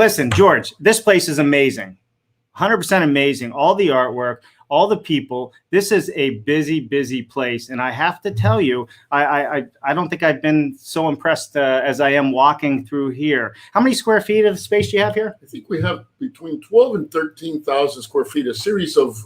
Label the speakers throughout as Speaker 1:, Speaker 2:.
Speaker 1: Listen, George, this place is amazing. 100% amazing. All the artwork, all the people. This is a busy, busy place. And I have to tell you, I don't think I've been so impressed as I am walking through here. How many square feet of space do you have here?
Speaker 2: I think we have between 12 and 13,000 square feet, a series of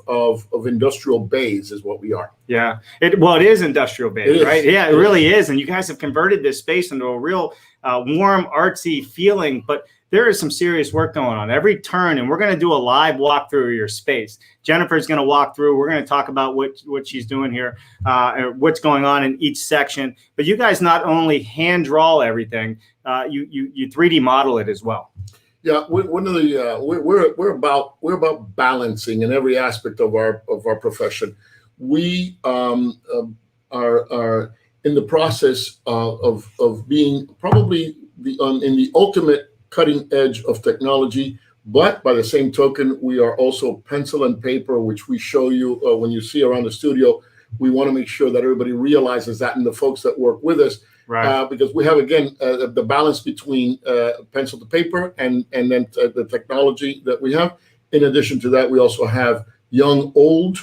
Speaker 2: industrial bays is what we are.
Speaker 1: Yeah. It is industrial bays, right? Yeah, it really is. And you guys have converted this space into a real warm, artsy feeling. But there is some serious work going on every turn, and we're going to do a live walkthrough of your space. Jennifer's going to walk through. We're going to talk about what she's doing here, what's going on in each section. But you guys not only hand draw everything, you 3D model it as well.
Speaker 2: Yeah, one of the we're about balancing in every aspect of our profession. We are in the process of being probably in the ultimate cutting edge of technology, but by the same token, we are also pencil and paper, which we show you when you see around the studio. We want to make sure that everybody realizes that, and the folks that work with us, right? Because we have, again, the balance between pencil to paper and then the technology that we have. In addition to that, we also have young, old.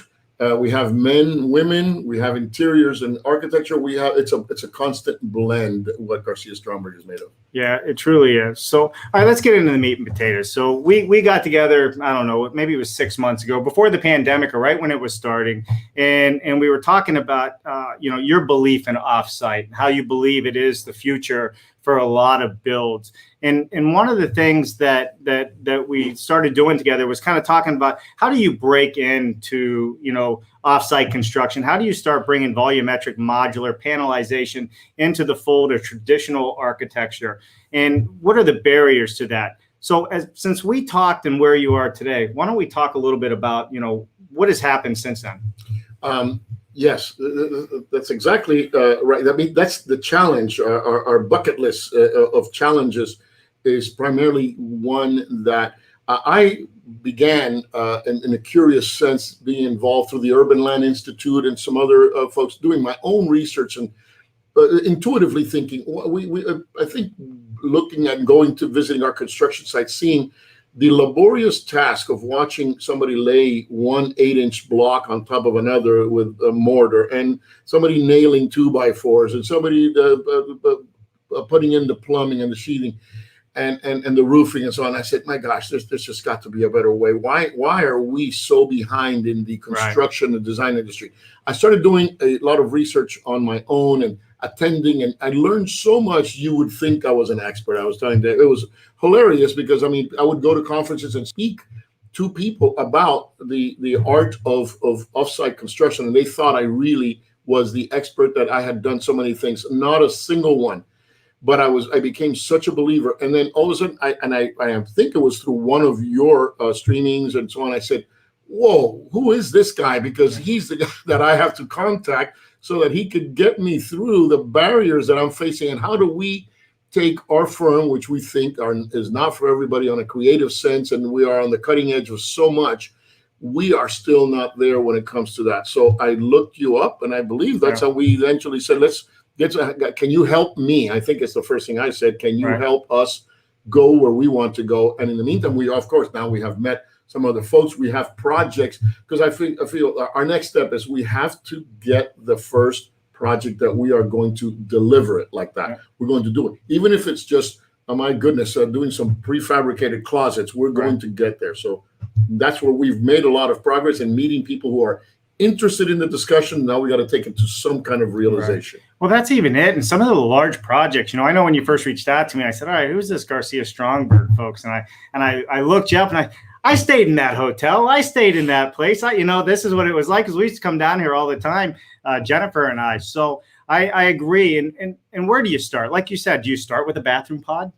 Speaker 2: We have men, women. We have interiors and architecture. We have it's a constant blend what Garcia Stromberg is made of.
Speaker 1: Yeah, it truly is. So, all right, let's get into the meat and potatoes. So we got together, I don't know, maybe it was 6 months ago, before the pandemic or right when it was starting, and we were talking about your belief in Offsite, how you believe it is the future for a lot of builds. And one of the things that we started doing together was kind of talking about how do you break into, offsite construction? How do you start bringing volumetric modular panelization into the fold of traditional architecture? And what are the barriers to that? So since we talked and where you are today, why don't we talk a little bit about, what has happened since then?
Speaker 2: Yes, that's exactly right. I mean, that's the challenge. Our bucket list of challenges is primarily one that I began in a curious sense being involved through the Urban Land Institute and some other folks doing my own research and intuitively thinking. I think looking at going to visiting our construction sites, seeing the laborious task of watching somebody lay one 8-inch block on top of another with a mortar, and somebody nailing 2x4s, and somebody putting in the plumbing and the sheathing and the roofing and so on. I said, my gosh, there's just got to be a better way. Why are we so behind in the construction and design industry? I started doing a lot of research on my own and attending, and I learned so much you would think I was an expert. I was telling you, it was hilarious because, I mean, I would go to conferences and speak to people about the art of offsite construction, and they thought I really was the expert, that I had done so many things. Not a single one. But I became such a believer. And then all of a sudden, I think it was through one of your streamings and so on, I said, whoa, who is this guy? Because he's the guy that I have to contact so that he could get me through the barriers that I'm facing. And how do we take our firm, which we think is not for everybody on a creative sense, and we are on the cutting edge of so much, we are still not there when it comes to that. So I looked you up, and I believe that's how we eventually said, can you help me? I think it's the first thing I said. Can you help us go where we want to go? And in the meantime, we have met some other folks. We have projects, because I feel our next step is we have to get the first project that we are going to deliver it like that. We're going to do it. Even if it's just, oh my goodness, doing some prefabricated closets, we're going to get there. So that's where we've made a lot of progress in meeting people who are interested in the discussion. Now we got to take it to some kind of realization.
Speaker 1: Well, that's even it. And some of the large projects, I know when you first reached out to me, I said, all right, who's this Garcia Stromberg folks? And I looked you up, and I stayed in that hotel. I stayed in that place. This is what it was like, because we used to come down here all the time, Jennifer and I. So I agree. And where do you start? Like you said, do you start with a bathroom pod?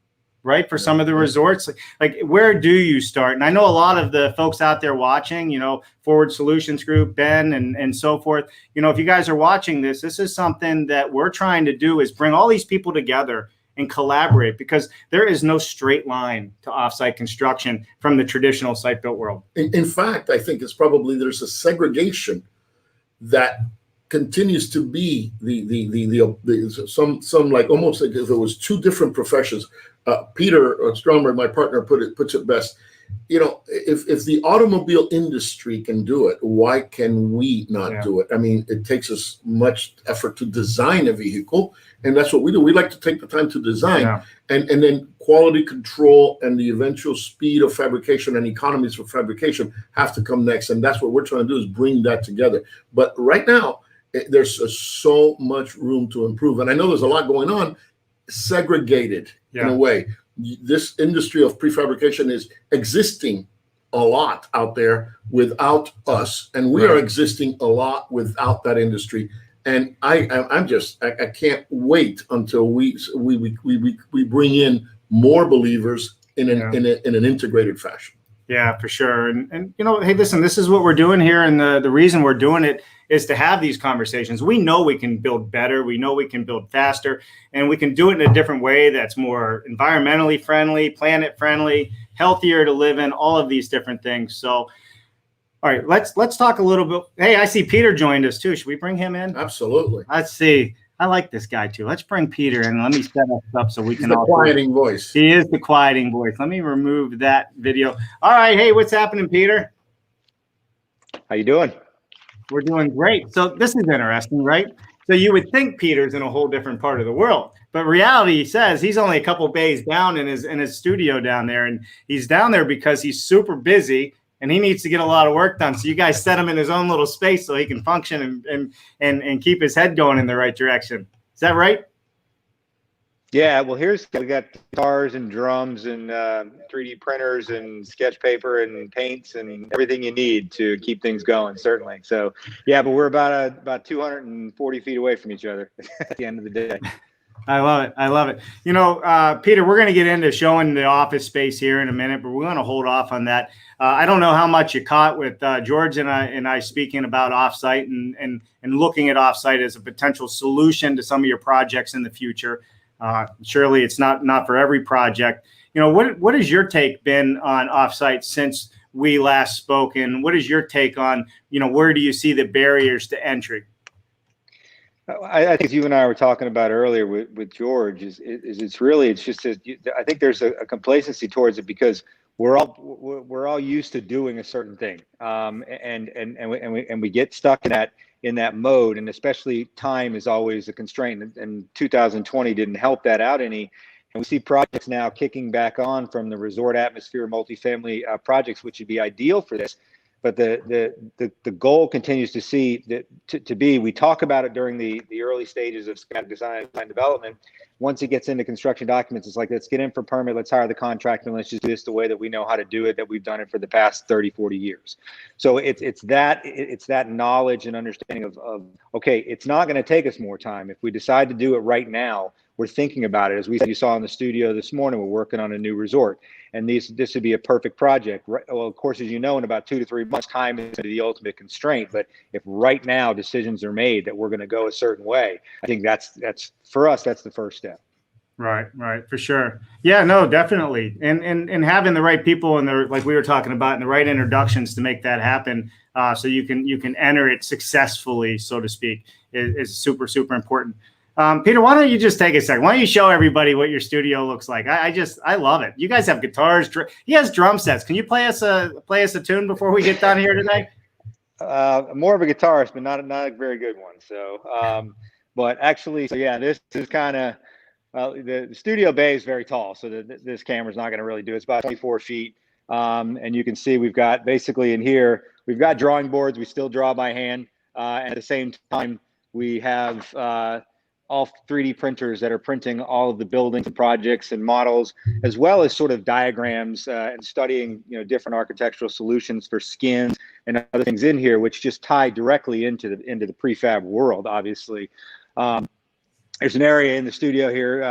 Speaker 1: Right? For some of the resorts, like where do you start? And I know a lot of the folks out there watching, Forward Solutions Group, Ben and so forth, if you guys are watching this is something that we're trying to do, is bring all these people together and collaborate, because there is no straight line to offsite construction from the traditional site-built world.
Speaker 2: In fact, I think it's probably there's a segregation that continues to be some like almost like if it was two different professions. Peter Stromberg, my partner, puts it best. You know, if the automobile industry can do it, why can we not do it? I mean, it takes us much effort to design a vehicle, and that's what we do. We like to take the time to design, and then quality control and the eventual speed of fabrication and economies for fabrication have to come next, and that's what we're trying to do, is bring that together. But right now, there's so much room to improve, and I know there's a lot going on, segregated in a way. This industry of prefabrication is existing a lot out there without us, and we are existing a lot without that industry. And I can't wait until we bring in more believers in an integrated fashion.
Speaker 1: Yeah, for sure. And you know, hey, listen, this is what we're doing here, and the reason we're doing it is to have these conversations. We know we can build better. We know we can build faster, and we can do it in a different way that's more environmentally friendly, planet friendly, healthier to live in, all of these different things. So, all right, let's talk a little bit. Hey, I see Peter joined us too. Should we bring him in?
Speaker 2: Absolutely.
Speaker 1: Let's see. I like this guy too. Let's bring Peter in. Let me set us up so we can.
Speaker 2: He's the quieting voice.
Speaker 1: He is the quieting voice. Let me remove that video. All right. Hey, what's happening, Peter?
Speaker 3: How you doing?
Speaker 1: We're doing great. So this is interesting, right? So you would think Peter's in a whole different part of the world, but reality says he's only a couple bays down in his studio down there, and he's down there because he's super busy and he needs to get a lot of work done. So you guys set him in his own little space so he can function and keep his head going in the right direction. Is that right?
Speaker 3: Yeah. Well, we got guitars and drums and 3D printers and sketch paper and paints and everything you need to keep things going. Certainly. So yeah, but we're about 240 feet away from each other at the end of the day.
Speaker 1: I love it. I love it. You know, Peter, we're going to get into showing the office space here in a minute, but we're going to hold off on that. I don't know how much you caught with George and I speaking about Offsite and looking at Offsite as a potential solution to some of your projects in the future. Surely it's not for every project. You know, what has your take been on Offsite since we last spoke, and what is your take on, you know, where do you see the barriers to entry?
Speaker 3: I think you and I were talking about earlier with George is it's just I think there's a complacency towards it because we're all used to doing a certain thing, and we get stuck in that mode, and especially time is always a constraint, and 2020 didn't help that out any. And we see projects now kicking back on from the resort atmosphere multifamily projects, which would be ideal for this. But the goal continues to be, we talk about it during the early stages of schematic design and development. Once it gets into construction documents, it's like, let's get in for permit, let's hire the contractor, and let's just do this the way that we know how to do it, that we've done it for the past 30, 40 years. So it's that knowledge and understanding of okay, it's not going to take us more time. If we decide to do it right now, we're thinking about it. As you saw in the studio this morning, we're working on a new resort. And this would be a perfect project. Well, of course, as you know, in about 2 to 3 months, time is the ultimate constraint. But if right now decisions are made that we're going to go a certain way, I think that's for us, that's the first step.
Speaker 1: Right, for sure. Yeah, no, definitely. And having the right people and like we were talking about, and the right introductions to make that happen, so you can enter it successfully, so to speak, is super, super important. Peter, why don't you just take a second? Why don't you show everybody what your studio looks like? I love it. You guys have guitars. He has drum sets. Can you play us a tune before we get done here today?
Speaker 3: More of a guitarist, but not a very good one. So, but actually, so yeah, this is kind of the studio bay is very tall, so this camera's not going to really do it. It's about 24 feet, and you can see we've got basically in here we've got drawing boards. We still draw by hand, and at the same time we have all 3D printers that are printing all of the buildings and projects and models, as well as sort of diagrams and studying, you know, different architectural solutions for skins and other things in here, which just tie directly into the prefab world. Obviously, there's an area in the studio here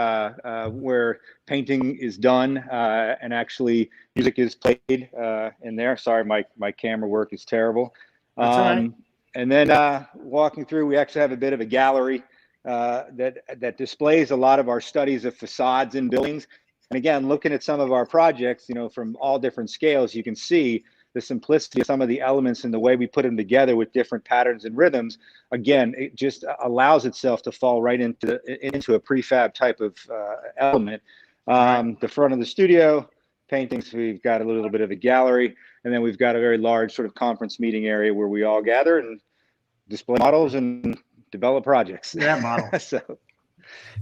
Speaker 3: where painting is done and actually music is played in there. Sorry, my camera work is terrible.
Speaker 1: That's all right.
Speaker 3: And then walking through, we actually have a bit of a gallery that displays a lot of our studies of facades in buildings. And again, looking at some of our projects, you know, from all different scales, you can see the simplicity of some of the elements and the way we put them together with different patterns and rhythms, again, it just allows itself to fall right into a prefab type of element. The front of the studio, paintings, we've got a little bit of a gallery, and then we've got a very large sort of conference meeting area where we all gather and display models and develop projects.
Speaker 1: Yeah, model.
Speaker 3: So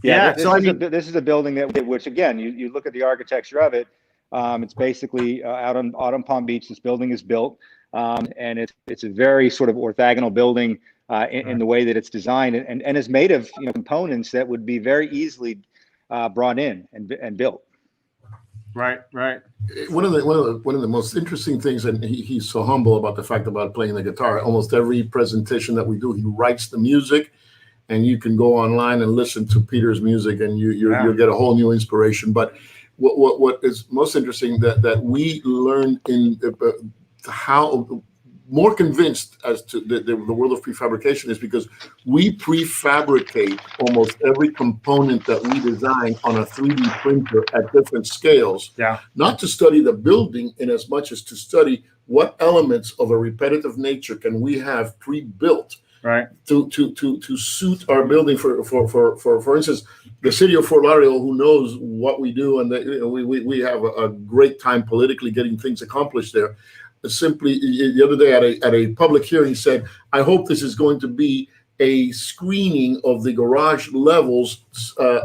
Speaker 3: this is a building which again, you look at the architecture of it. It's basically out on Palm Beach. This building is built, and it's a very sort of orthogonal building in the way that it's designed, and is made of components that would be very easily brought in and built.
Speaker 1: Right.
Speaker 2: One of the most interesting things, and he's so humble about the fact about playing the guitar. Almost every presentation that we do, he writes the music, and you can go online and listen to Peter's music, and you'll get a whole new inspiration. But what is most interesting that we learned in how more convinced as to the world of prefabrication is because we prefabricate almost every component that we design on a 3D printer at different scales.
Speaker 1: Yeah.
Speaker 2: Not to study the building in as much as to study what elements of a repetitive nature can we have pre-built,
Speaker 1: right,
Speaker 2: to suit our building. For instance, the city of Fort Lauderdale, who knows what we do, and we have a great time politically getting things accomplished there. Simply the other day at a public hearing said, I hope this is going to be a screening of the garage levels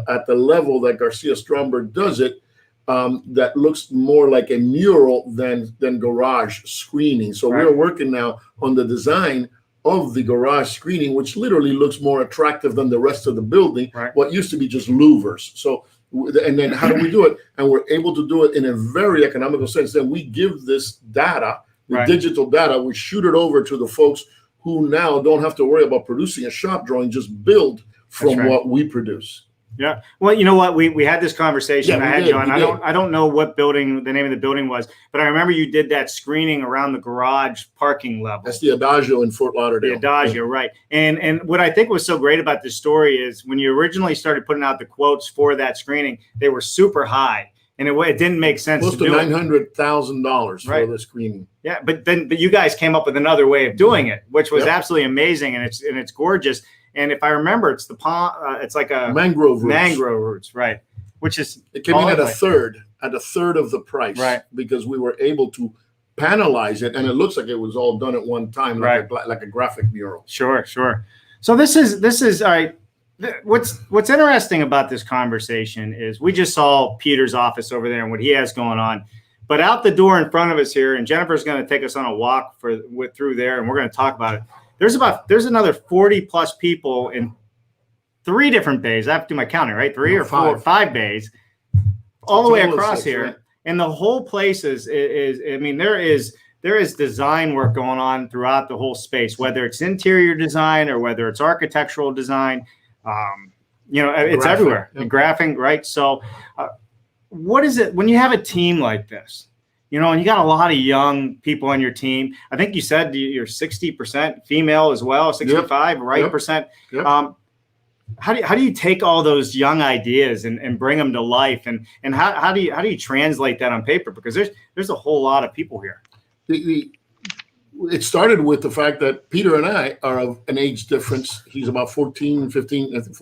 Speaker 2: at the level that Garcia Stromberg does it, that looks more like a mural than garage screening. So we're working now on the design of the garage screening, which literally looks more attractive than the rest of the building, what used to be just louvers. So, and then how do we do it? And we're able to do it in a very economical sense. Then we give this data, the digital data, we shoot it over to the folks who now don't have to worry about producing a shop drawing, just build from what we produce.
Speaker 1: Yeah. Well, you know what? We had this conversation.
Speaker 2: Yeah,
Speaker 1: I had John. I don't know what building, the name of the building was, but I remember you did that screening around the garage parking level.
Speaker 2: That's the Adagio in Fort Lauderdale.
Speaker 1: The Adagio, right. And what I think was so great about this story is when you originally started putting out the quotes for that screening, they were super high. And it didn't make sense.
Speaker 2: Close to $900,000 for the screening.
Speaker 1: Yeah, but you guys came up with another way of doing it, which was absolutely amazing, and it's gorgeous. And if I remember, it's the palm. It's like a
Speaker 2: mangrove roots,
Speaker 1: right? Which is
Speaker 2: it came in at a third of the price,
Speaker 1: right? Because
Speaker 2: we were able to panelize it, and it looks like it was all done at one time, like a graphic mural.
Speaker 1: Sure. So this is all right. What's interesting about this conversation is we just saw Peter's office over there and what he has going on, but out the door in front of us here, and Jennifer's going to take us on a walk through there, and we're going to talk about it. There's another 40 plus people in 3 different bays. I have to do my counting, right? 3 or 4 or 5 bays, all the way across here, right? And the whole place is I mean, there is design work going on throughout the whole space, whether it's interior design or whether it's architectural design. It's everywhere. The graphing, right? So, what is it when you have a team like this? And you got a lot of young people on your team. I think you said you're 60% female as well, 65, right? Percent.
Speaker 2: Yep.
Speaker 1: How do you take all those young ideas and bring them to life? And how do you translate that on paper? Because there's a whole lot of people here.
Speaker 2: It started with the fact that Peter and I are of an age difference. He's about 14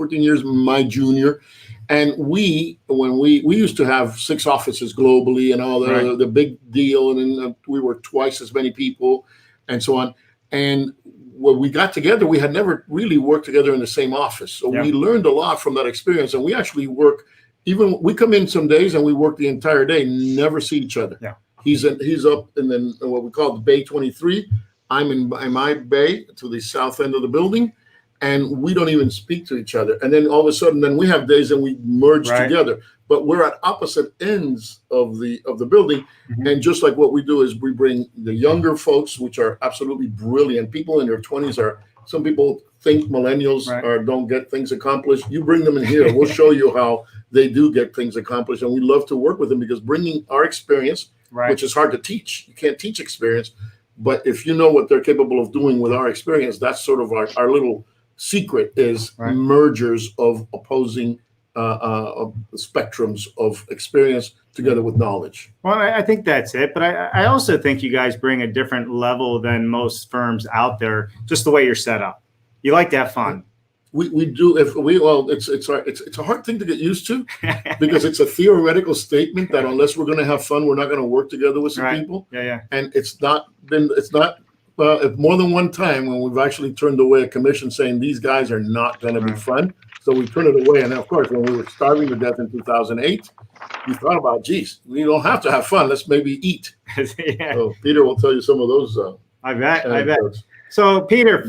Speaker 2: years my junior. And when we used to have 6 offices globally and all the big deal, and then we were twice as many people and so on. And when we got together, we had never really worked together in the same office. So we learned a lot from that experience. And we actually work, we come in some days and we work the entire day, never see each other.
Speaker 1: Yeah.
Speaker 2: He's up in what we call the Bay 23. I'm in my bay to the south end of the building, and we don't even speak to each other. And then all of a sudden, then we have days and we merge together. But we're at opposite ends of the building. Mm-hmm. And just like what we do is we bring the younger folks, which are absolutely brilliant. People in their 20s some people think millennials don't get things accomplished. You bring them in here. We'll show you how they do get things accomplished. And we love to work with them because bringing our experience, which is hard to teach. You can't teach experience. But if you know what they're capable of doing with our experience, that's sort of our little secret is mergers of opposing spectrums of experience together with knowledge.
Speaker 1: Well, I think that's it. But I also think you guys bring a different level than most firms out there, just the way you're set up. You like to have fun.
Speaker 2: We do. It's a hard thing to get used to because it's a theoretical statement that unless we're going to have fun, we're not going to work together with some people.
Speaker 1: Yeah.
Speaker 2: And it's not more than one time when we've actually turned away a commission saying these guys are not going to be fun. So we turn it away. And then, of course, when we were starving to death in 2008, we thought about, geez, we don't have to have fun. Let's maybe eat.
Speaker 1: Yeah.
Speaker 2: So Peter will tell you some of those.
Speaker 1: I bet. So Peter,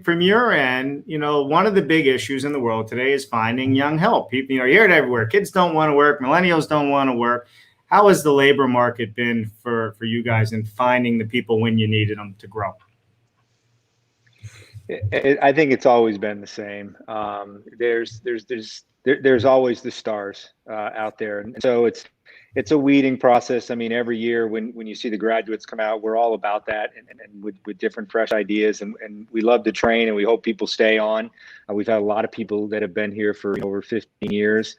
Speaker 1: from your end, one of the big issues in the world today is finding young help. People, you hear it everywhere. Kids don't want to work. Millennials don't want to work. How has the labor market been for you guys in finding the people when you needed them to grow?
Speaker 3: I think it's always been the same. There's always the stars out there, and so it's a weeding process. I mean, every year when you see the graduates come out, we're all about that, and with different fresh ideas, and we love to train, and we hope people stay on. We've had a lot of people that have been here for over 15 years.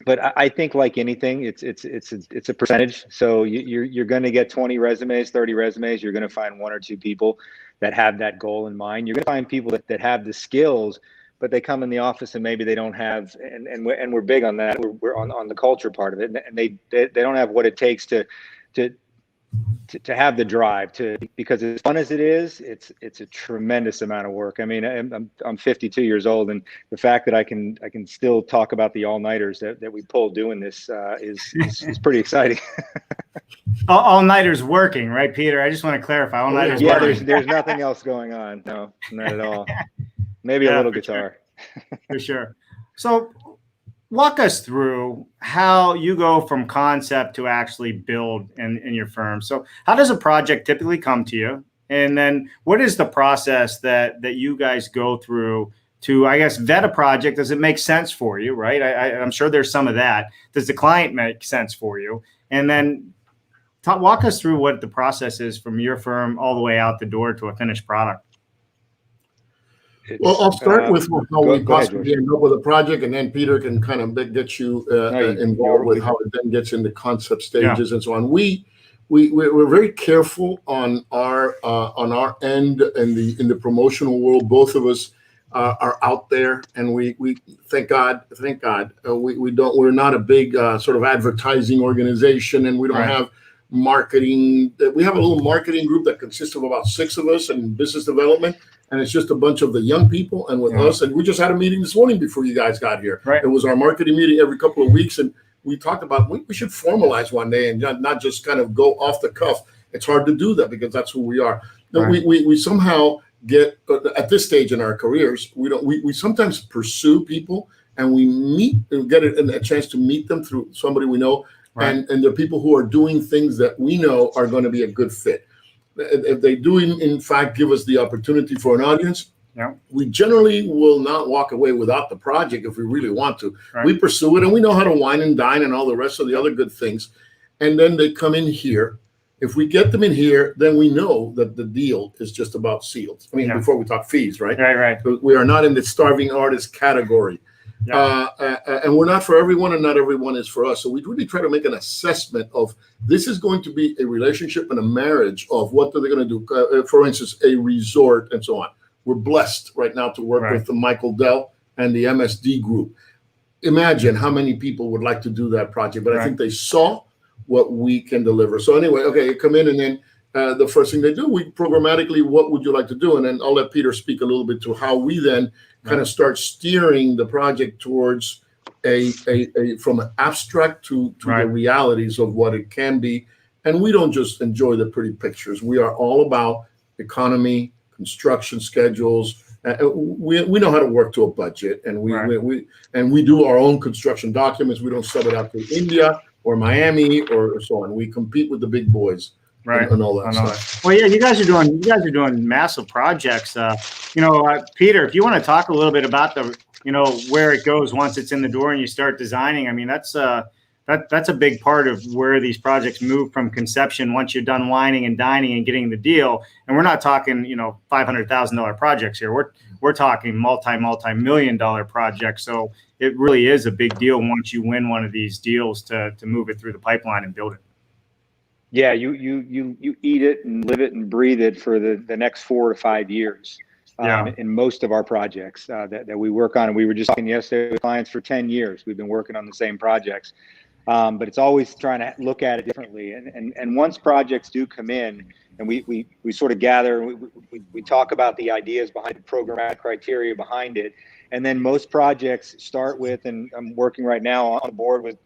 Speaker 3: But I think, like anything, it's a percentage. So you're going to get 20 resumes, 30 resumes. You're going to find one or two people that have that goal in mind. You're going to find people that have the skills, but they come in the office and maybe they don't have, and we're big on that. We're on the culture part of it, and they don't have what it takes to have the drive because as fun as it is, it's a tremendous amount of work. I mean, I'm 52 years old, and the fact that I can still talk about the all-nighters that we pull doing this is pretty exciting.
Speaker 1: All-nighters working, right, Peter? I just want to clarify. All-nighters.
Speaker 3: Yeah, there's nothing else going on. No, not at all. Maybe a little guitar.
Speaker 1: Sure. For sure. So walk us through how you go from concept to actually build in your firm. So how does a project typically come to you? And then what is the process that you guys go through to, I guess, vet a project? Does it make sense for you, right? I'm sure there's some of that. Does the client make sense for you? And then walk us through what the process is from your firm all the way out the door to a finished product.
Speaker 2: Well, I'll start with how we possibly end up with a project, and then Peter can kind of get you involved with how it then gets into concept stages and so on. We're very careful on our end in the promotional world. Both of us are out there, and we thank God. We're not a big sort of advertising organization, and we don't have marketing. We have a little marketing group that consists of about 6 of us in business development. And it's just a bunch of the young people and with us. And we just had a meeting this morning before you guys got here. Right. It was our marketing meeting every couple of weeks. And we talked about we should formalize one day and not just kind of go off the cuff. It's hard to do that because that's who we are. Right. We somehow get at this stage in our careers, we sometimes pursue people and we get a chance to meet them through somebody we know. Right. And they're people who are doing things that we know are going to be a good fit. If they do, in fact, give us the opportunity for an audience, we generally will not walk away without the project if we really want to. Right. We pursue it, and we know how to wine and dine and all the rest of the other good things. And then they come in here. If we get them in here, then we know that the deal is just about sealed. I mean, before we talk fees, right?
Speaker 1: Right.
Speaker 2: We are not in the starving artist category. And we're not for everyone, and not everyone is for us. So we really try to make an assessment of this is going to be a relationship and a marriage of what are they going to do. For instance, a resort and so on. We're blessed right now to work with the Michael Dell and the MSD group. Imagine how many people would like to do that project, but I think they saw what we can deliver. So anyway, okay, come in, and then the first thing they do, we programmatically, what would you like to do? And then I'll let Peter speak a little bit to how we then kind of start steering the project towards a from an abstract to the realities of what it can be. And we don't just enjoy the pretty pictures. We are all about economy, construction schedules. We know how to work to a budget, and we do our own construction documents. We don't sub it out to India or Miami or so on. We compete with the big boys. Right. And all that stuff.
Speaker 1: Well, yeah, you guys are doing massive projects. Peter, if you want to talk a little bit about where it goes once it's in the door and you start designing. I mean, that's that's a big part of where these projects move from conception once you're done whining and dining and getting the deal. And we're not talking, $500,000 projects here. We're talking multi-million dollar projects. So it really is a big deal once you win one of these deals to move it through the pipeline and build it.
Speaker 3: Yeah, you eat it and live it and breathe it for the next 4 to 5 years. In most of our projects that we work on. And we were just talking yesterday with clients for 10 years. We've been working on the same projects. But it's always trying to look at it differently. And once projects do come in and we sort of gather, we talk about the ideas behind the programmatic criteria behind it. And then most projects start with, and I'm working right now on the board with,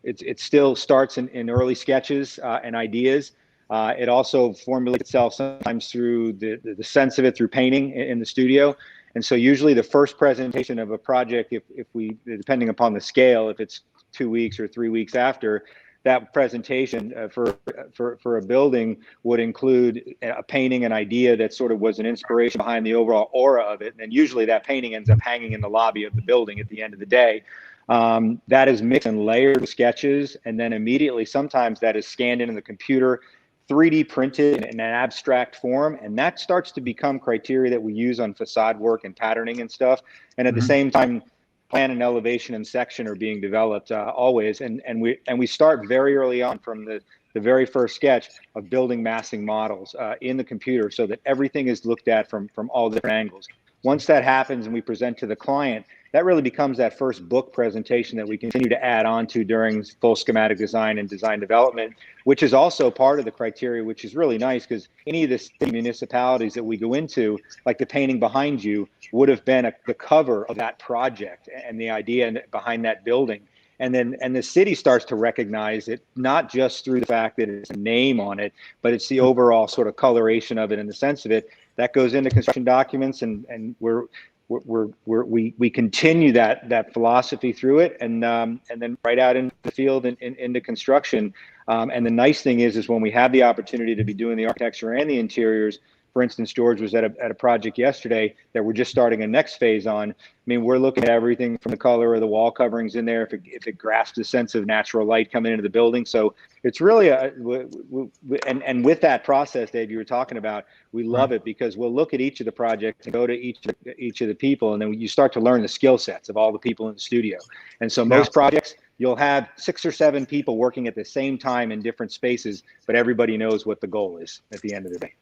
Speaker 3: it still starts in early sketches and ideas. It also formulates itself sometimes through the sense of it through painting in the studio. And so usually the first presentation of a project, if we, depending upon the scale, if it's 2 weeks or 3 weeks after, that presentation for a building would include a painting, an idea that sort of was an inspiration behind the overall aura of it. And usually that painting ends up hanging in the lobby of the building at the end of the day. That is mixed and layered with sketches. And then immediately, sometimes that is scanned into the computer, 3D printed in an abstract form, and that starts to become criteria that we use on facade work and patterning and stuff. And at the same time, plan and elevation and section are being developed always. And we start very early on from the very first sketch of building massing models in the computer so that everything is looked at from all different angles. Once that happens and we present to the client, that really becomes that first book presentation that we continue to add on to during full schematic design and design development, which is also part of the criteria, which is really nice because any of the municipalities that we go into, like the painting behind you, would have been the cover of that project and the idea behind that building. And the city starts to recognize it, not just through the fact that it's a name on it, but it's the overall sort of coloration of it and the sense of it. That goes into construction documents, and we continue that philosophy through it, and then right out into the field and into construction. And the nice thing is when we have the opportunity to be doing the architecture and the interiors. For instance, George was at a project yesterday that we're just starting a next phase on. I mean, we're looking at everything from the color of the wall coverings in there, if it grasps a sense of natural light coming into the building. So it's really and with that process, Dave, you were talking about, we love it because we'll look at each of the projects and go to each of the people, and then you start to learn the skill sets of all the people in the studio. And so most projects, you'll have 6 or 7 people working at the same time in different spaces, but everybody knows what the goal is at the end of the day.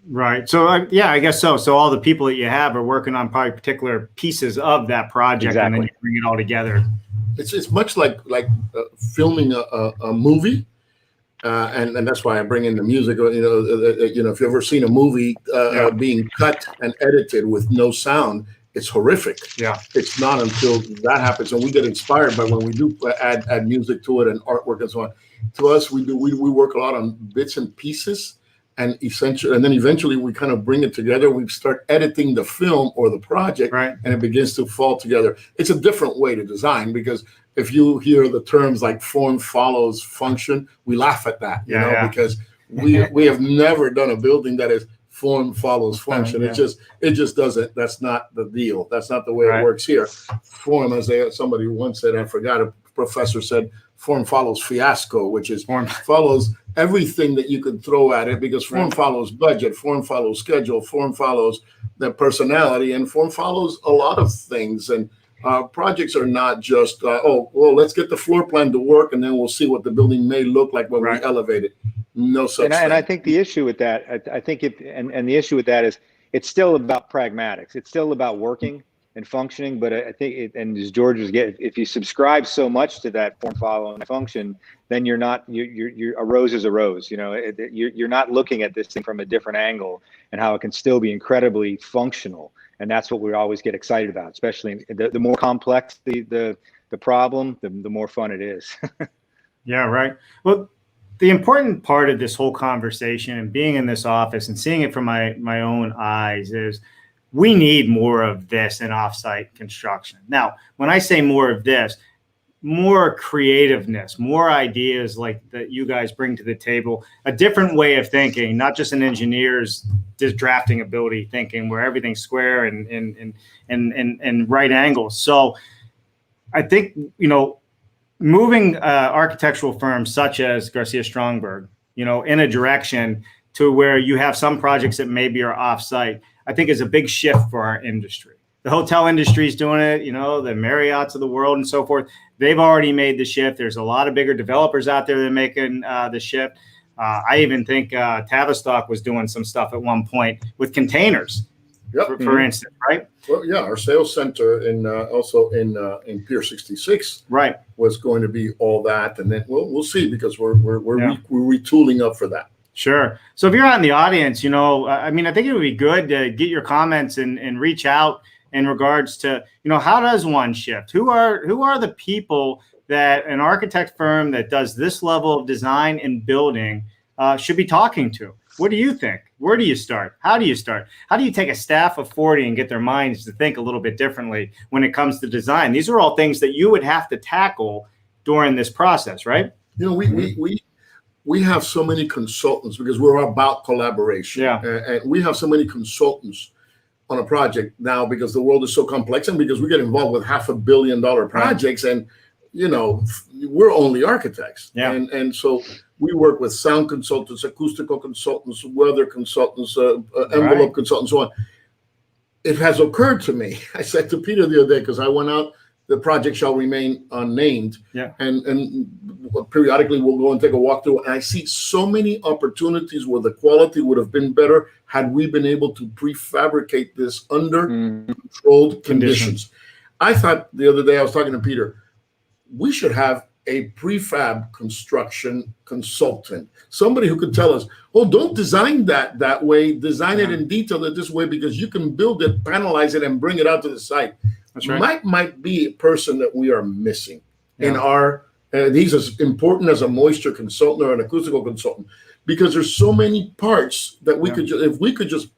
Speaker 1: Right. So I guess so. So all the people that you have are working on probably particular pieces of that project, and then you bring it all together.
Speaker 2: It's much like filming a movie, and that's why I bring in the music. If you've ever seen a movie being cut and edited with no sound, it's horrific.
Speaker 1: Yeah.
Speaker 2: It's not until that happens, and we get inspired by when we do add music to it and artwork and so on. To us, we work a lot on bits and pieces. And then eventually we kind of bring it together. We start editing the film or the project,
Speaker 1: right,
Speaker 2: and it begins to fall together. It's a different way to design, because if you hear the terms like form follows function, we laugh at that, because we have never done a building that is form follows function. It just doesn't. That's not the deal. That's not the way it works here. Form, as somebody once said, I forgot, a professor said, form follows fiasco, which is follows everything that you could throw at it, because form follows budget, form follows schedule, form follows the personality, and form follows a lot of things. And projects are not just, let's get the floor plan to work and then we'll see what the building may look like when we elevate it. No such thing.
Speaker 3: And I think the issue with that, the issue with that is it's still about pragmatics. It's still about working and functioning, but I think and as George was getting, if you subscribe so much to that form following function, then you're a rose is a rose. You're not looking at this thing from a different angle and how it can still be incredibly functional. And that's what we always get excited about, especially the more complex the problem, the more fun it is.
Speaker 1: Yeah, right. Well, the important part of this whole conversation and being in this office and seeing it from my own eyes is we need more of this in offsite construction. Now, when I say more of this, more creativeness, more ideas like that you guys bring to the table, a different way of thinking, not just an engineer's just drafting ability thinking where everything's square and right angles. So I think, moving architectural firms such as Garcia Stromberg, in a direction to where you have some projects that maybe are off-site, I think is a big shift for our industry. The hotel industry is doing it, the Marriotts of the world and so forth. They've already made the shift. There's a lot of bigger developers out there that are making the shift. I even think Tavistock was doing some stuff at one point with containers, for instance, right?
Speaker 2: Well, yeah, our sales center also in Pier 66,
Speaker 1: right,
Speaker 2: was going to be all that, and then we'll see, because we're retooling up for that.
Speaker 1: Sure. So if you're out in the audience, I think it would be good to get your comments and reach out in regards to, how does one shift? Who are the people that an architect firm that does this level of design and building should be talking to? What do you think? Where do you start? How do you start? How do you take a staff of 40 and get their minds to think a little bit differently when it comes to design? These are all things that you would have to tackle during this process, right?
Speaker 2: We have so many consultants, because we're about collaboration.
Speaker 1: Yeah.
Speaker 2: And we have so many consultants on a project now, because the world is so complex, and because we get involved with $500 million projects, and we're only architects.
Speaker 1: Yeah.
Speaker 2: And so we work with sound consultants, acoustical consultants, weather consultants, envelope consultants, so on. It has occurred to me, I said to Peter the other day, because I went out, the project shall remain unnamed.
Speaker 1: Yeah.
Speaker 2: And periodically we'll go and take a walkthrough, and I see so many opportunities where the quality would have been better had we been able to prefabricate this under controlled conditions. I thought the other day, I was talking to Peter, we should have a prefab construction consultant, somebody who could tell us, oh, don't design that way, design it in detail this way, because you can build it, panelize it, and bring it out to the site. That's right. Might be a person that we are missing in our, he's as important as a moisture consultant or an acoustical consultant, because there's so many parts that we could, if we could just,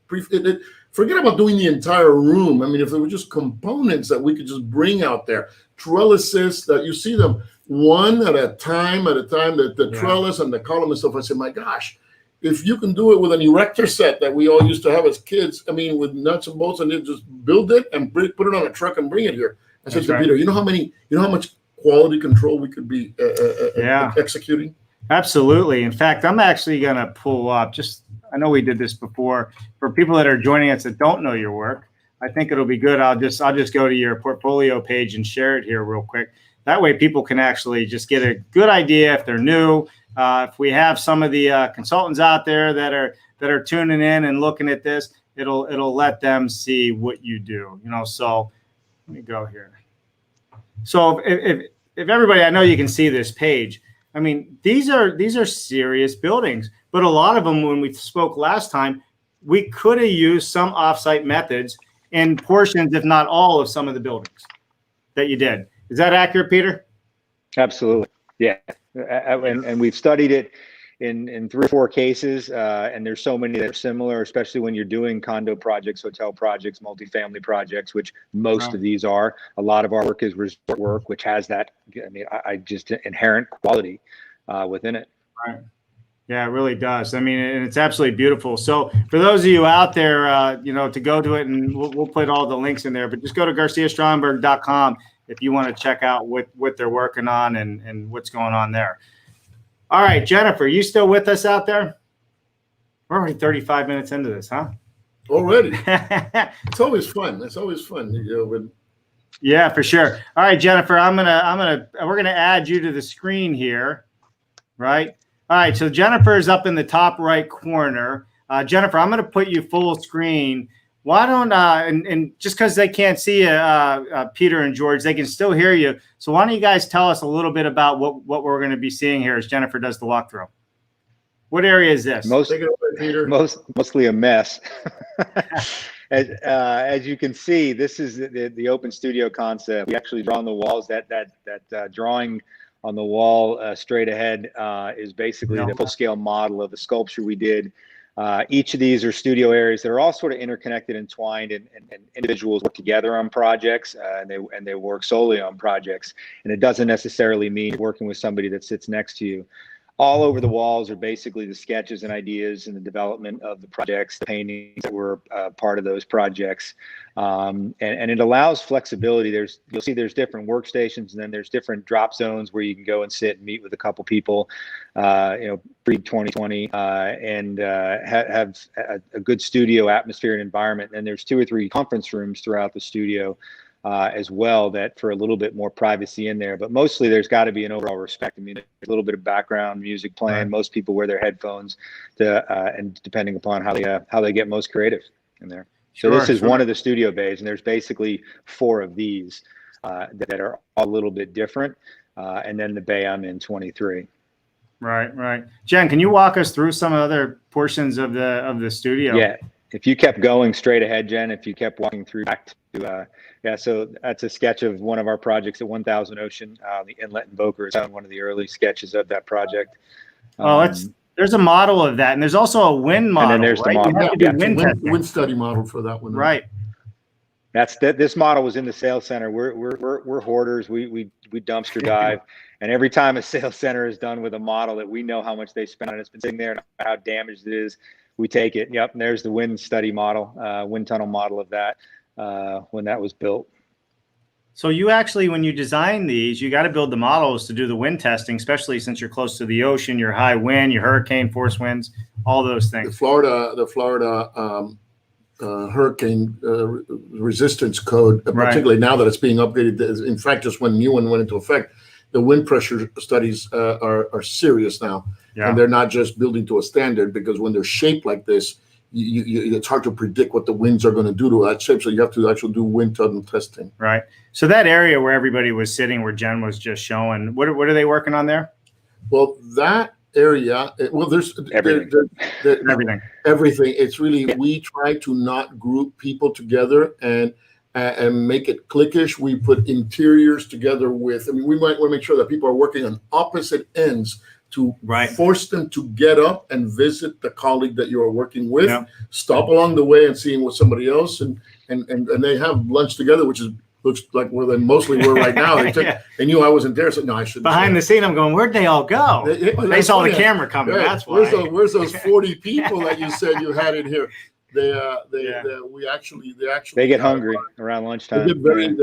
Speaker 2: forget about doing the entire room. I mean, if there were just components that we could just bring out there, trellises that you see them one at a time, the trellis and the column and stuff. I said, my gosh, if you can do it with an erector set that we all used to have as kids, I mean, with nuts and bolts, and then just build it and put it on a truck and bring it here. I said to Peter, you know how much quality control we could be executing? Absolutely.
Speaker 1: In fact, I'm actually going to pull up, I know we did this before, for people that are joining us that don't know your work. I think it'll be good. I'll just go to your portfolio page and share it here real quick. That way people can actually just get a good idea if they're new. If we have some of the consultants out there that are tuning in and looking at this, it'll let them see what you do. So let me go here. So if everybody, I know you can see this page. I mean, these are serious buildings, but a lot of them, when we spoke last time, we could have used some offsite methods in portions, if not all, of some of the buildings that you did. Is that accurate, Peter?
Speaker 3: Absolutely. Yeah. And we've studied it in 3 or 4 cases, and there's so many that are similar, especially when you're doing condo projects, hotel projects, multifamily projects, which most of these are. A lot of our work is resort work, which has that, I just inherent quality within it.
Speaker 1: Right. Yeah, it really does. I mean, and it's absolutely beautiful. So for those of you out there, to go to it, and we'll put all the links in there, but just go to garciastromberg.com if you want to check out what they're working on and what's going on there. All right, Jennifer, you still with us out there? We're already 35 minutes into this, huh?
Speaker 2: Already. It's always fun. It's always fun.
Speaker 1: Yeah, for sure. All right, Jennifer, we're gonna add you to the screen here, right? All right, so Jennifer is up in the top right corner. Jennifer, I'm gonna put you full screen. Why don't and just because they can't see you, Peter and George, they can still hear you. So why don't you guys tell us a little bit about what we're going to be seeing here as Jennifer does the walkthrough? What area is this?
Speaker 3: Mostly a mess. As you can see, this is the open studio concept. We actually draw on the walls. That drawing on the wall straight ahead is basically the full-scale model of the sculpture we did. Each of these are studio areas that are all sort of interconnected, entwined, and individuals work together on projects, and they work solely on projects. And it doesn't necessarily mean working with somebody that sits next to you. all over the walls are basically the sketches and ideas and the development of the projects, the paintings that were part of those projects. And it allows flexibility. You'll see there's different workstations, and then there's different drop zones where you can go and sit and meet with a couple people, pre-2020, and have a good studio atmosphere and environment. And there's 2 or 3 conference rooms throughout the studio as well, that for a little bit more privacy in there, but mostly there's got to be an overall respect. I mean, there's a little bit of background music playing. Right. Most people wear their headphones and depending upon how they get most creative in there. So this is one of the studio bays, and there's basically 4 of these that are a little bit different, and then the bay I'm in, 23.
Speaker 1: Right. Jen, can you walk us through some other portions of the studio?
Speaker 3: Yeah. If you kept going straight ahead, Jen, if you kept walking through back to, so that's a sketch of one of our projects at 1000 Ocean, the inlet in Boca Raton, one of the early sketches of that project.
Speaker 1: There's a model of that, and there's also a wind model.
Speaker 3: And then there's the model.
Speaker 2: Wind study model for that one.
Speaker 1: Right.
Speaker 3: This model was in the sales center. We're hoarders. We dumpster dive, and every time a sales center is done with a model that we know how much they spent on it, it's been sitting there and how damaged it is, we take it. Yep, and there's the wind study model, wind tunnel model of that when that was built.
Speaker 1: So you actually, when you design these, you got to build the models to do the wind testing, especially since you're close to the ocean, your high wind, your hurricane force winds, all those things.
Speaker 2: The Florida hurricane resistance code, particularly now that it's being updated. In fact, just when the new one went into effect, the wind pressure studies are serious now. Yeah. And they're not just building to a standard, because when they're shaped like this, it's hard to predict what the winds are going to do to that shape. So you have to actually do wind tunnel testing.
Speaker 1: Right. So that area where everybody was sitting, where Jen was just showing, what are they working on there?
Speaker 2: Well, that area, there's
Speaker 3: everything.
Speaker 2: Everything. It's really, we try to not group people together and make it cliquish. We put interiors together with, we might want to make sure that people are working on opposite ends to force them to get up and visit the colleague that you are working with, stop along the way and seeing with somebody else, and they have lunch together, which looks like where they mostly were right now. They knew I wasn't there, so no, I shouldn't.
Speaker 1: Behind the scene, I'm going, where'd they all go? They saw the camera coming. Yeah, that's why.
Speaker 2: Where's those 40 people that you said you had in here? They
Speaker 3: get hungry around lunchtime.
Speaker 2: They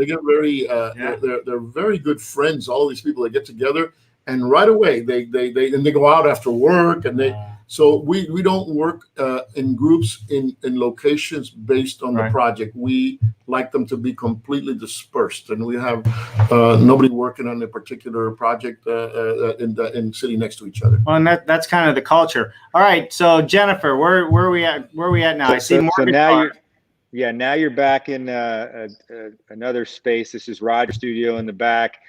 Speaker 2: get very they're very good friends. All these people that get together, and right away they go out after work, and so we don't work in groups in locations based on the project. We like them to be completely dispersed, and we have nobody working on a particular project in sitting next to each other.
Speaker 1: Well, and that's kind of the culture. All right, so Jennifer, where are we at? Where are we at now? I see more.
Speaker 3: So now you're back in another space. This is Roger's studio in the back.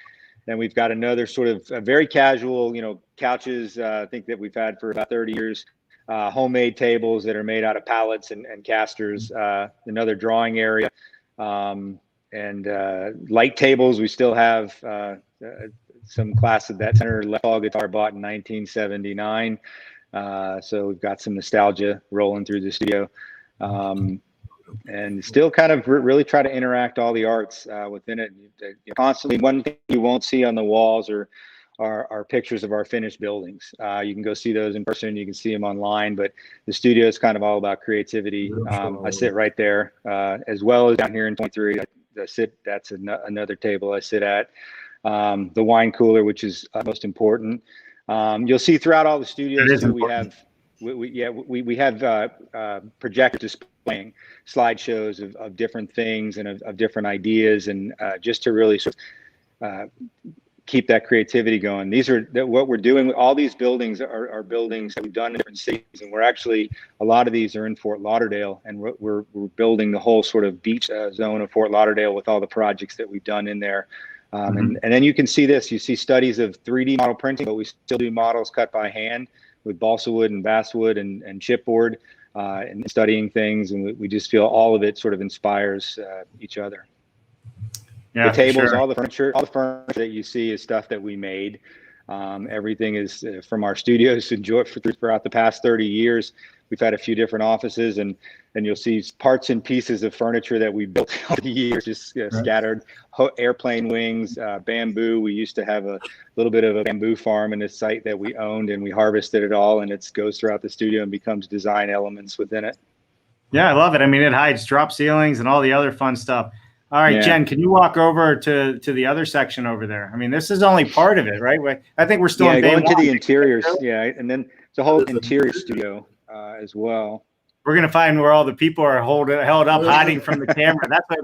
Speaker 3: Then we've got another sort of very casual, couches, I think that we've had for about 30 years, homemade tables that are made out of pallets and casters, another drawing area, and light tables. We still have some class of that center Les Paul guitar bought in 1979. So we've got some nostalgia rolling through the studio. And still kind of really try to interact all the arts within it. Constantly, one thing you won't see on the walls are pictures of our finished buildings. You can go see those in person. You can see them online, but the studio is kind of all about creativity. I sit right there, as well as down here in 23. That's another table I sit at. The wine cooler, which is most important. You'll see throughout all the studios that we have projectors displaying slideshows of different things and of different ideas, and just to really sort of keep that creativity going. These are what we're doing. All these buildings are buildings that we've done in different cities, and we're actually, a lot of these are in Fort Lauderdale, and we're building the whole sort of beach zone of Fort Lauderdale with all the projects that we've done in there. And then you can see this. You see studies of 3D model printing, but we still do models cut by hand with balsa wood and basswood and chipboard, and studying things, and we just feel all of it sort of inspires each other. Yeah, the tables, all the furniture that you see is stuff that we made. Everything is from our studios enjoyed throughout the past 30 years. we've had a few different offices, and you'll see parts and pieces of furniture that we built over the years, just scattered. Airplane wings, bamboo. We used to have a little bit of a bamboo farm in this site that we owned, and we harvested it all, and it goes throughout the studio and becomes design elements within it.
Speaker 1: Yeah, I love it. I mean, it hides drop ceilings and all the other fun stuff. All right,
Speaker 3: Yeah.
Speaker 1: Jen, can you walk over to the other section over there? I mean, this is only part of it, right? I think we're still in
Speaker 3: going to
Speaker 1: one.
Speaker 3: the interiors. Yeah, and then it's a whole interior studio as well.
Speaker 1: We're gonna find where all the people are held up, hiding from the camera. That's why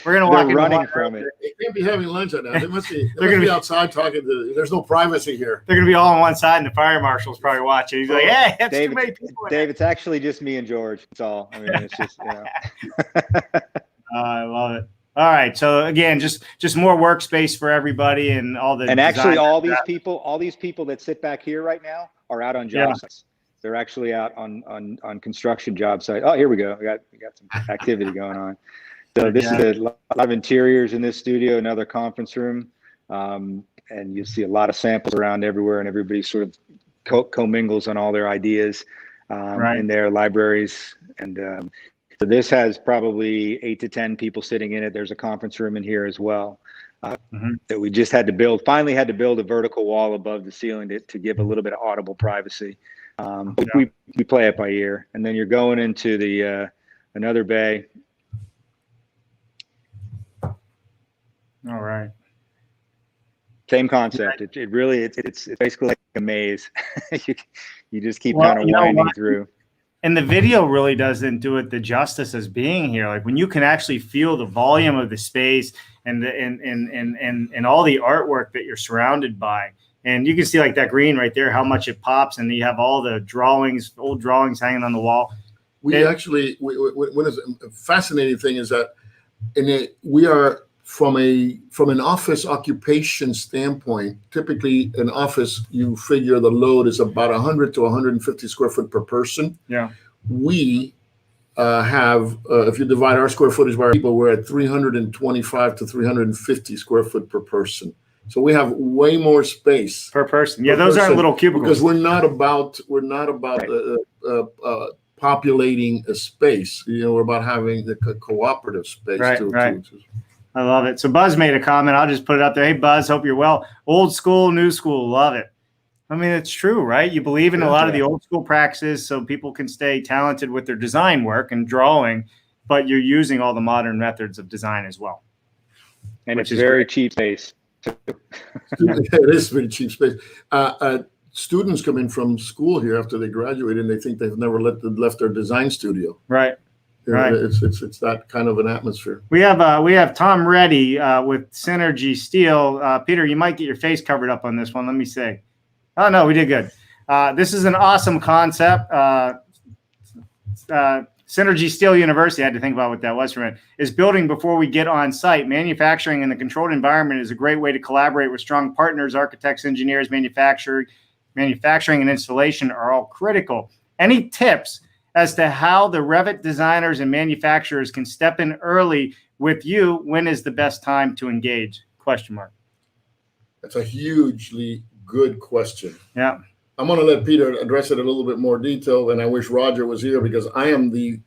Speaker 1: we're gonna walk in
Speaker 3: running from it.
Speaker 2: They can't be having lunch right now. They must be outside talking to. There's no privacy here.
Speaker 1: They're gonna be all on one side, and the fire marshal's probably watching. He's like, "Hey, that's too many people."
Speaker 3: Dave, it's actually just me and George. That's all. I mean, it's just
Speaker 1: I love it. All right, so again, just more workspace for everybody, and all the.
Speaker 3: And actually, all these people that sit back here right now are out on job sites. They're actually out on construction job sites. Oh, here we go. We got some activity going on. So this is a lot of interiors in this studio, another conference room, and you see a lot of samples around everywhere, and everybody sort of commingles on all their ideas in their libraries. And so this has probably 8 to 10 people sitting in it. There's a conference room in here as well. That we just finally had to build a vertical wall above the ceiling to give a little bit of audible privacy. We play it by ear. And then you're going into the another bay.
Speaker 1: All right.
Speaker 3: Same concept. It really it's basically like a maze. you just keep kind of winding through.
Speaker 1: And the video really doesn't do it the justice as being here. Like when you can actually feel the volume of the space and all the artwork that you're surrounded by. And you can see like that green right there, how much it pops, and you have all the old drawings hanging on the wall.
Speaker 2: What is a fascinating thing is that we are from an office occupation standpoint. Typically, an office, you figure the load is about 100 to 150 square foot per person.
Speaker 1: Yeah,
Speaker 2: we have if you divide our square footage by our people, we're at 325 to 350 square foot per person. So we have way more space
Speaker 1: per person. Yeah, those are little cubicles
Speaker 2: because we're not about populating a space. We're about having the cooperative space.
Speaker 1: Right. I love it. So Buzz made a comment. I'll just put it up there. Hey, Buzz, hope you're well. Old school, new school, love it. I mean, it's true, right? You believe in a lot of the old school practices so people can stay talented with their design work and drawing, but you're using all the modern methods of design as well.
Speaker 3: And it's very cheap space.
Speaker 2: It is very cheap space. Students come in from school here after they graduate, and they think they've never left their design studio.
Speaker 1: Right. Right.
Speaker 2: It's that kind of an atmosphere.
Speaker 1: We have Tom Reddy with Synergy Steel. Peter, you might get your face covered up on this one. Let me say. Oh no, we did good. This is an awesome concept. Synergy Steel University, I had to think about what that was for a minute, is building before we get on site. Manufacturing in the controlled environment is a great way to collaborate with strong partners. Architects, engineers, manufacturing and installation are all critical. Any tips as to how the Revit designers and manufacturers can step in early with you? When is the best time to engage? ?
Speaker 2: That's a hugely good question.
Speaker 1: Yeah.
Speaker 2: I'm going to let Peter address it a little bit more detail, and I wish Roger was here because I am the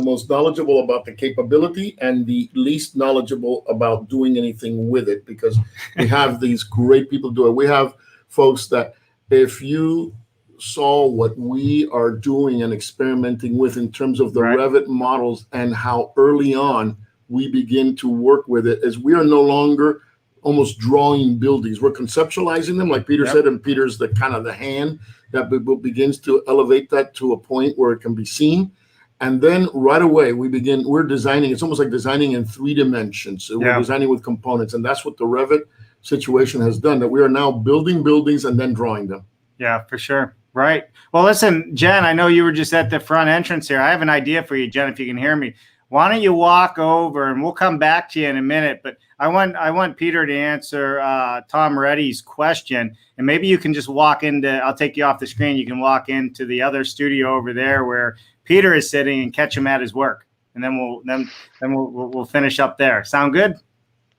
Speaker 2: most knowledgeable about the capability and the least knowledgeable about doing anything with it, because we have these great people do it. We have folks that if you saw what we are doing and experimenting with in terms of the Revit models and how early on we begin to work with it, as we are no longer almost drawing buildings. We're conceptualizing them, like Peter said, and Peter's the kind of the hand that begins to elevate that to a point where it can be seen. And then right away we're designing. It's almost like designing in 3 dimensions. So we're designing with components, and that's what the Revit situation has done, that we are now building buildings and then drawing them.
Speaker 1: Yeah, for sure. Right. Well, listen, Jen, I know you were just at the front entrance here. I have an idea for you, Jen, if you can hear me. Why don't you walk over, and we'll come back to you in a minute, but I want Peter to answer Tom Reddy's question, and maybe you can just walk into, I'll take you off the screen. You can walk into the other studio over there where Peter is sitting and catch him at his work. And then we'll finish up there. Sound good?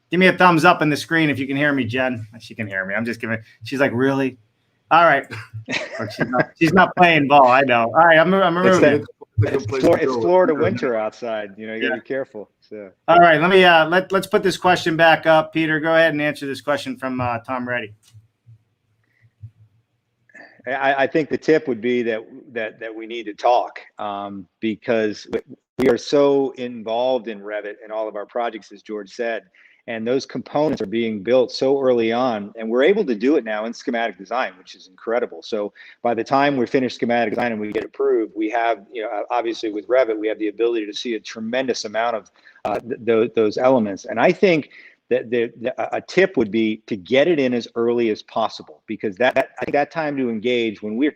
Speaker 1: Give me a thumbs up on the screen if you can hear me, Jen. She can hear me. I'm just giving, she's like, really? All right. Oh, she's not playing ball. I know. All right. I'm removing.
Speaker 3: It's Florida winter outside. You know, you got to be careful. So.
Speaker 1: All right. Let me let's put this question back up. Peter, go ahead and answer this question from Tom Reddy.
Speaker 3: I think the tip would be that we need to talk because we are so involved in Revit and all of our projects, as George said, and those components are being built so early on, and we're able to do it now in schematic design, which is incredible. So by the time we finish schematic design and we get approved, we have, you know, obviously with Revit, we have the ability to see a tremendous amount of those elements. And I think that a tip would be to get it in as early as possible, because I think that time to engage when we're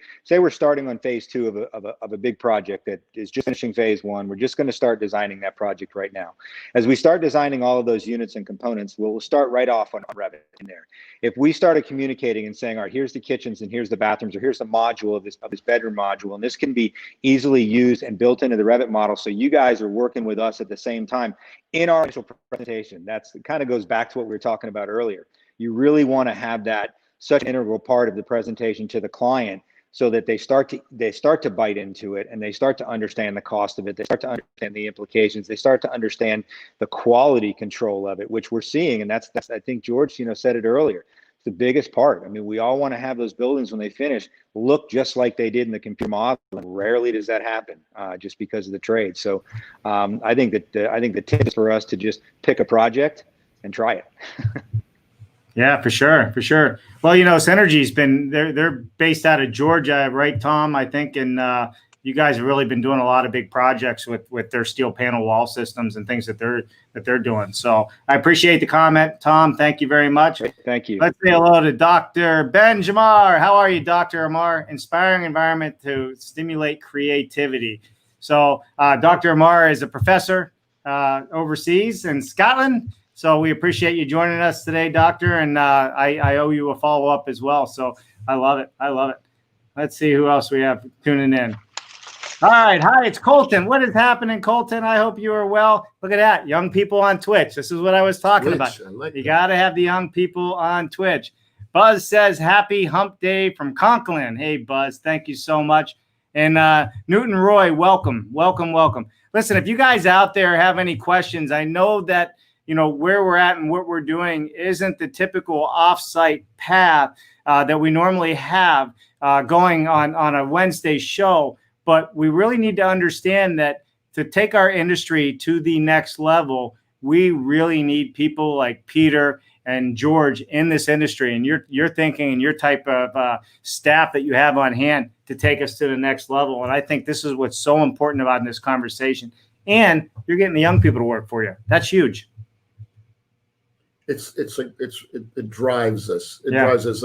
Speaker 3: starting on phase 2 of a big project that is just finishing phase 1, we're just going to start designing that project right now. As we start designing all of those units and components, we'll start right off on Revit in there. If we started communicating and saying, all right, here's the kitchens and here's the bathrooms, or here's the module of this bedroom module, and this can be easily used and built into the Revit model, so you guys are working with us at the same time in our initial presentation. That's kind of goes back to what we were talking about earlier. You really want to have that such an integral part of the presentation to the client, so that they start to bite into it, and they start to understand the cost of it. They start to understand the implications. They start to understand the quality control of it, which we're seeing. And that's I think George, you know, said it earlier. It's the biggest part. I mean, we all want to have those buildings when they finish look just like they did in the computer model. And rarely does that happen, just because of the trade. So I think the tip is for us to just pick a project and try it.
Speaker 1: Yeah, for sure. Well, you know, Synergy's been they're based out of Georgia, right, Tom? I think, and you guys have really been doing a lot of big projects with their steel panel wall systems and things that they're doing. So I appreciate the comment, Tom. Thank you very much.
Speaker 3: Thank you.
Speaker 1: Let's say hello to Dr. Ben Jamar. How are you, Dr. Amar? Inspiring environment to stimulate creativity. So Dr. Amar is a professor overseas in Scotland. So we appreciate you joining us today, Doctor, and I owe you a follow-up as well. So I love it. Let's see who else we have tuning in. All right. Hi, it's Colton. What is happening, Colton? I hope you are well. Look at that. Young people on Twitch. This is what I was talking about. You got to have the young people on Twitch. Buzz says, happy hump day from Conklin. Hey, Buzz, thank you so much. And Newton Roy, welcome. Listen, if you guys out there have any questions, I know that, you know, where we're at and what we're doing isn't the typical offsite path that we normally have going on a Wednesday show. But we really need to understand that to take our industry to the next level, we really need people like Peter and George in this industry, and you're thinking and your type of staff that you have on hand to take us to the next level. And I think this is what's so important about in this conversation. And you're getting the young people to work for you. That's huge.
Speaker 2: It drives us. It drives us.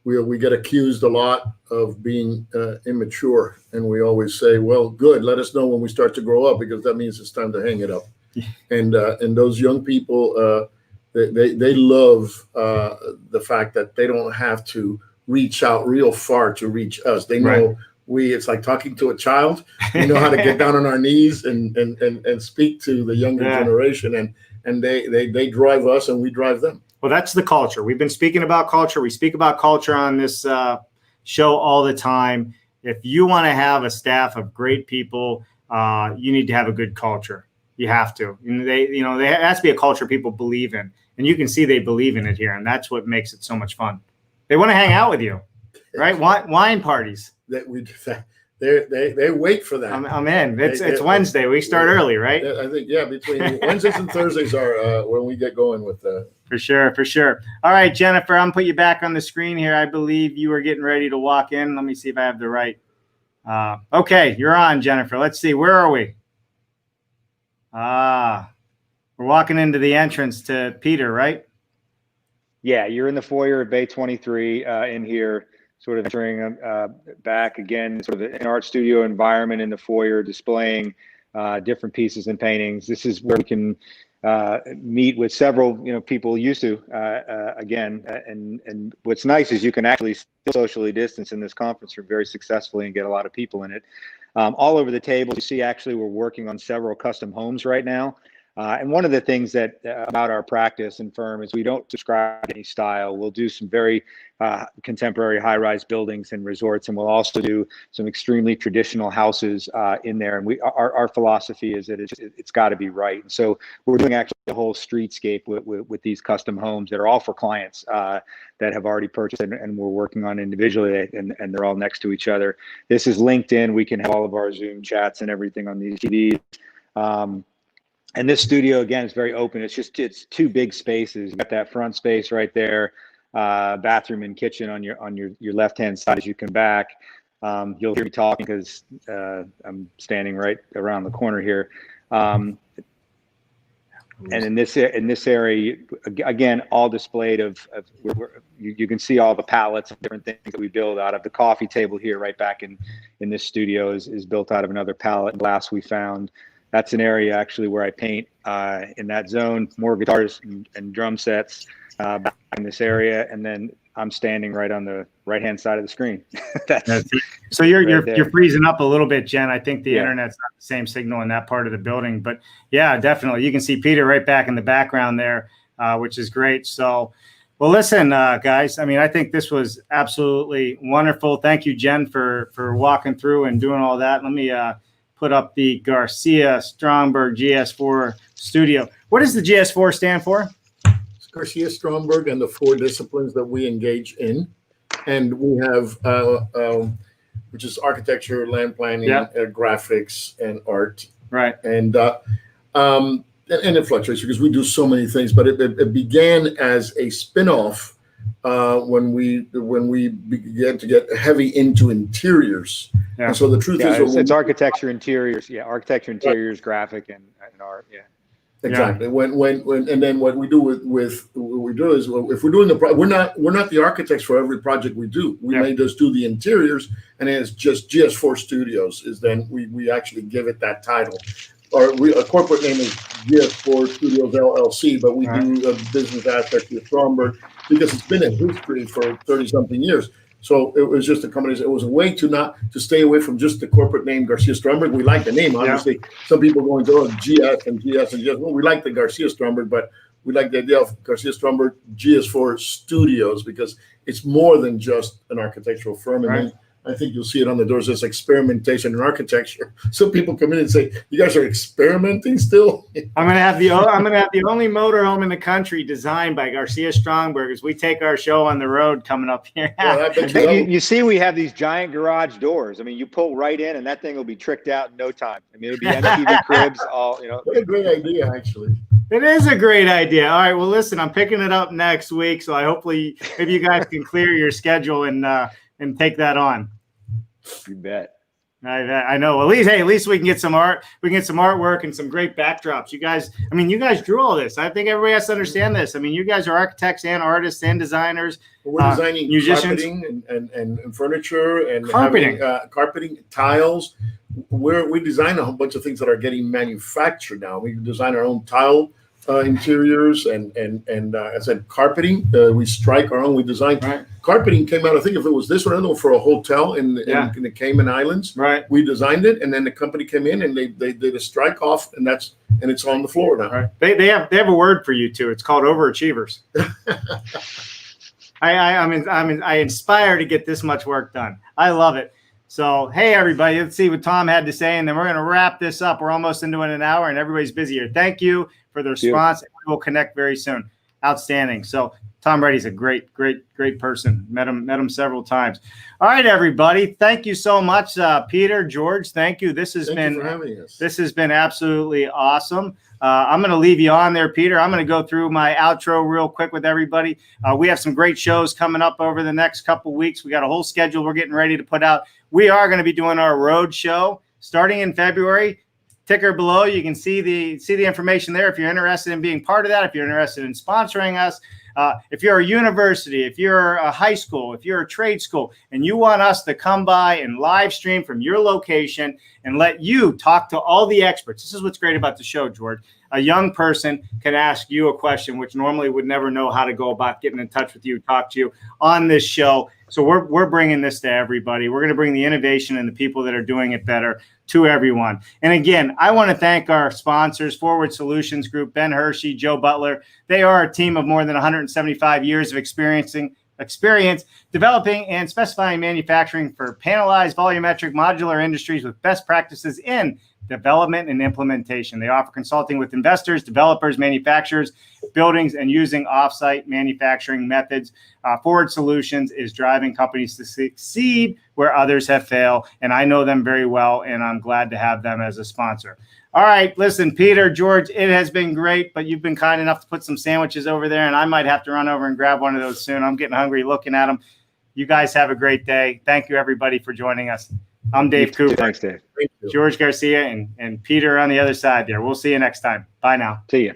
Speaker 2: We get accused a lot of being immature, and we always say, well, good, let us know when we start to grow up, because that means it's time to hang it up. And those young people, they love the fact that they don't have to reach out real far to reach us. They know it's like talking to a child. We know how to get down on our knees and speak to the younger generation, and they drive us and we drive them.
Speaker 1: Well, that's the culture. We've been speaking about culture. We speak about culture on this show all the time. If you want to have a staff of great people, you need to have a good culture. You have to. And there has to be a culture people believe in, and you can see they believe in it here, and that's what makes it so much fun. They want to hang out with you, right? Wine parties.
Speaker 2: They wait for that.
Speaker 1: I'm in. It's Wednesday. We start early, right?
Speaker 2: I think between Wednesdays and Thursdays are when we get going with that.
Speaker 1: For sure. All right, Jennifer, I'm put you back on the screen here. I believe you were getting ready to walk in. Let me see if I have the right. Okay, you're on, Jennifer. Let's see. Where are we? We're walking into the entrance to Peter, right?
Speaker 3: Yeah, you're in the foyer at Bay 23 in here, sort of entering back again, sort of an art studio environment in the foyer, displaying different pieces and paintings. This is where we can meet with several people used to again, and what's nice is you can actually socially distance in this conference room very successfully and get a lot of people in it. All over the table you see, actually we're working on several custom homes right now. And one of the things that about our practice and firm is we don't describe any style. We'll do some very contemporary high-rise buildings and resorts, and we'll also do some extremely traditional houses in there. And our philosophy is that it's got to be right. And so we're doing actually the whole streetscape with these custom homes that are all for clients that have already purchased, and we're working on individually, and they're all next to each other. This is LinkedIn. We can have all of our Zoom chats and everything on these TVs. And this studio, again, is very open. It's two big spaces. You got that front space right there, bathroom and kitchen on your left-hand side as you come back. You'll hear me talking because I'm standing right around the corner here. And in this area, again, all displayed you can see all the pallets of different things that we build out of. The coffee table here right back in this studio is built out of another pallet glass we found. That's an area actually where I paint in that zone, more guitars and drum sets back in this area. And then I'm standing right on the right-hand side of the screen. That's
Speaker 1: so you're freezing up a little bit, Jen. I think the internet's not the same signal in that part of the building, but yeah, definitely. You can see Peter right back in the background there, which is great. So, well, listen, guys, I mean, I think this was absolutely wonderful. Thank you, Jen, for walking through and doing all that. Let me put up the Garcia Stromberg GS4 studio. What does the GS4 stand for?
Speaker 2: It's Garcia Stromberg and the 4 disciplines that we engage in. And we have, which is architecture, land planning, graphics, and art.
Speaker 1: Right.
Speaker 2: And it fluctuates because we do so many things, but it began as a spin-off when we began to get heavy into interiors.
Speaker 1: Yeah.
Speaker 2: And so the truth is,
Speaker 3: it's architecture, interiors, architecture, interiors, graphic, and art,
Speaker 2: exactly. And then what we do with what we do is, if we're doing we're not the architects for every project we do. We may just do the interiors, and then it's just GS4 Studios. Is then we actually give it that title. Our corporate name is GS4 Studios LLC, but we do a business aspect with Stromberg because it's been in history for 30-something years. So it was just a company. It was a way to stay away from just the corporate name Garcia Stromberg. We like the name, obviously. Some people going to GS and GS and GS. Well, we like the Garcia Stromberg, but we like the idea of Garcia Stromberg GS4 Studios because it's more than just an architectural firm. And then I think you'll see it on the doors. There's experimentation in architecture. Some people come in and say, "You guys are experimenting still."
Speaker 1: I'm gonna have the only motorhome in the country designed by Garcia Stromberg as we take our show on the road coming up here.
Speaker 2: Well,
Speaker 3: you see, we have these giant garage doors. I mean, you pull right in, and that thing will be tricked out in no time. I mean, it'll be MTV cribs, all.
Speaker 2: What a great idea, actually.
Speaker 1: It is a great idea. All right, well, listen, I'm picking it up next week, so hopefully maybe you guys can clear your schedule and take that on.
Speaker 3: You bet.
Speaker 1: I know. At least we can get some art. We can get some artwork and some great backdrops. You guys drew all this. I think everybody has to understand this. I mean, you guys are architects and artists and designers.
Speaker 2: We're designing
Speaker 1: musicians,
Speaker 2: carpeting and furniture and
Speaker 1: carpeting,
Speaker 2: tiles. We design a whole bunch of things that are getting manufactured now. We design our own tile interiors and I said carpeting. We strike our own. We design carpeting. Came out. I think if it was this one, another for a hotel in the Cayman Islands.
Speaker 1: Right.
Speaker 2: We designed it, and then the company came in and they did a strike off, and it's on the floor now.
Speaker 1: Right. They have a word for you too. It's called overachievers. I inspire to get this much work done. I love it. So, hey, everybody, let's see what Tom had to say, and then we're going to wrap this up. We're almost into an hour, and everybody's busy here. Thank you for the response. We will connect very soon. Outstanding. So, Tom Reddy's a great person. Met him several times. All right, everybody. Thank you so much, Peter, George. Thank you. This has been absolutely awesome. I'm going to leave you on there, Peter. I'm going to go through my outro real quick with everybody. We have some great shows coming up over the next couple weeks. We got a whole schedule we're getting ready to put out. We are going to be doing our road show starting in February. Ticker below, you can see the information there if you're interested in being part of that, if you're interested in sponsoring us. If you're a university, if you're a high school, if you're a trade school, and you want us to come by and live stream from your location and let you talk to all the experts. This is what's great about the show, George. A young person can ask you a question, which normally would never know how to go about getting in touch with you, talk to you on this show. So we're bringing this to everybody. We're going to bring the innovation and the people that are doing it better to everyone. And again, I want to thank our sponsors, Forward Solutions Group, Ben Hershey, Joe Butler. They are a team of more than 175 years of experience developing and specifying manufacturing for panelized, volumetric, modular industries with best practices in development and implementation. They offer consulting with investors, developers, manufacturers, buildings, and using offsite manufacturing methods. Forward Solutions is driving companies to succeed where others have failed, and I know them very well, and I'm glad to have them as a sponsor. All right, listen, Peter, George, it has been great, but you've been kind enough to put some sandwiches over there, and I might have to run over and grab one of those soon. I'm getting hungry looking at them. You guys have a great day. Thank you, everybody, for joining us. I'm Dave Cooper.
Speaker 3: Thanks, Dave.
Speaker 1: George Garcia and Peter on the other side there. We'll see you next time. Bye now.
Speaker 3: See you.